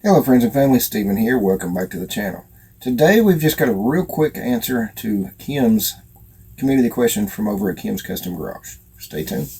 Hello friends and family, Stephen here. Welcome back to the channel. Today we've just got a real quick answer to Kim's community question from over at Kim's Custom Garage. Stay tuned.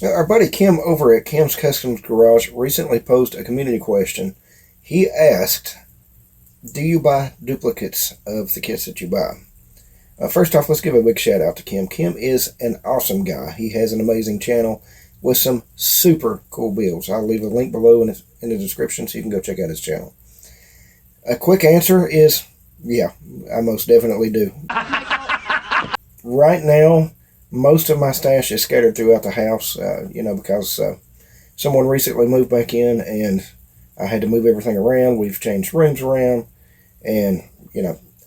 Our buddy Kim over at Kim's Custom Garage recently posed a community question. He asked, do you buy duplicates of the kits that you buy? First off, let's give a big shout out to Kim. Kim is an awesome guy. He has an amazing channel with some super cool builds. I'll leave a link below in the description so you can go check out his channel. A quick answer is, yeah, I most definitely do. Right now, most of my stash is scattered throughout the house, because someone recently moved back in and I had to move everything around. We've changed rooms around and,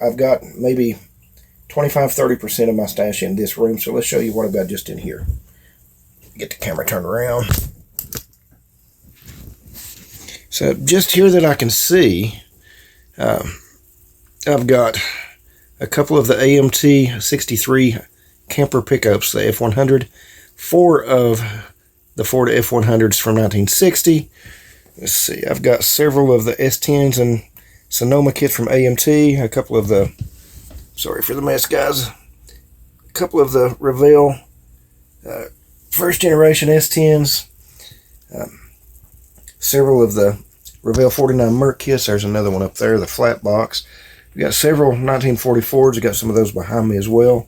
I've got maybe 25-30% of my stash in this room. So let's show you what I've got just in here. Get the camera turned around. So just here that I can see, I've got a couple of the AMT 63 camper pickups, the F100, 4 of the Ford F100s from 1960. Let's see, I've got several of the S10s and Sonoma kits from AMT, a couple of the, sorry for the mess guys, a couple of the Revell first generation S10s, several of the Revell 49 Merc kits. There's another one up there, the flat box. We've got several 1944s. I've got some of those behind me as well.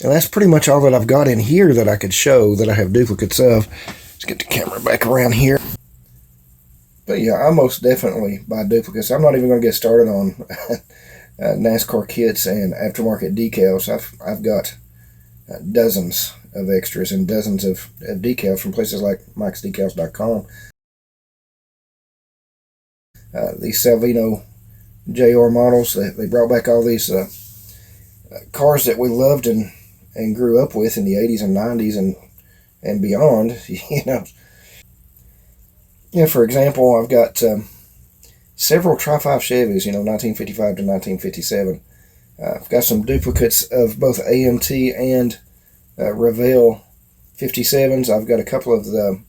And that's pretty much all that I've got in here that I could show that I have duplicates of. Let's get the camera back around here. But yeah, I most definitely buy duplicates. I'm not even going to get started on NASCAR kits and aftermarket decals. I've got dozens of extras and dozens of decals from places like mikesdecals.com. These Salvino JR models, they brought back all these cars that we loved and grew up with in the 80s and 90s and beyond. For example, I've got several Tri-5 Chevys, 1955 to 1957. I've got some duplicates of both AMT and Revell 57s. I've got a couple of the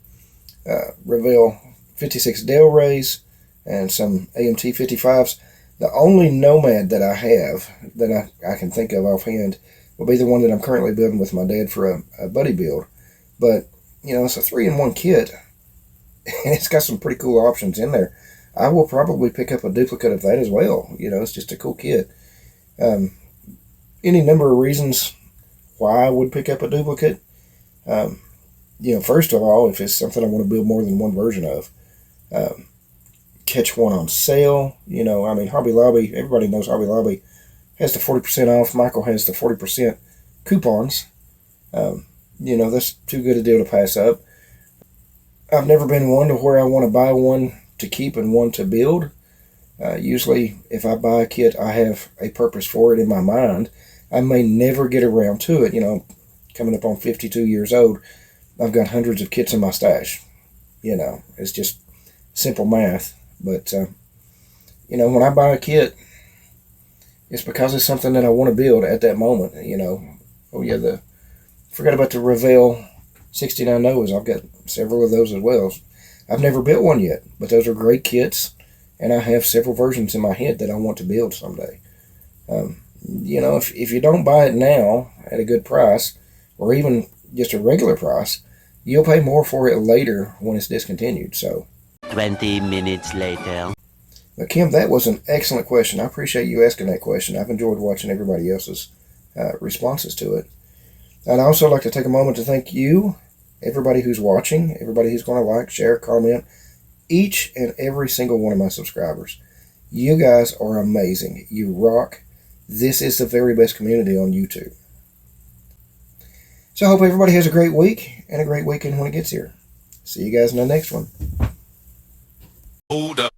Revell 56 Del Rays and some AMT 55s. The only Nomad that I have that I can think of offhand will be the one that I'm currently building with my dad for a buddy build. But, it's a 3-in-1 kit, and it's got some pretty cool options in there. I will probably pick up a duplicate of that as well. It's just a cool kit. Any number of reasons why I would pick up a duplicate. First of all, if it's something I want to build more than one version of. Catch one on sale. Hobby Lobby, everybody knows Hobby Lobby has the 40% off. Michael has the 40% coupons. That's too good a deal to pass up. I've never been one to where I want to buy one to keep and one to build. Usually, if I buy a kit, I have a purpose for it in my mind. I may never get around to it. Coming up on 52 years old, I've got hundreds of kits in my stash. It's just simple math. But, when I buy a kit, it's because it's something that I want to build at that moment, Oh yeah, forgot about the Revell 69 Novas. I've got several of those as well. I've never built one yet, but those are great kits, and I have several versions in my head that I want to build someday. If you don't buy it now at a good price, or even just a regular price, you'll pay more for it later when it's discontinued. So, 20 minutes later. but Kim, that was an excellent question. I appreciate you asking that question. I've enjoyed watching everybody else's responses to it. I'd also like to take a moment to thank you, everybody who's watching, everybody who's going to like, share, comment, each and every single one of my subscribers. You guys are amazing. You rock. This is the very best community on YouTube. So I hope everybody has a great week and a great weekend when it gets here. See you guys in the next one. Hold up.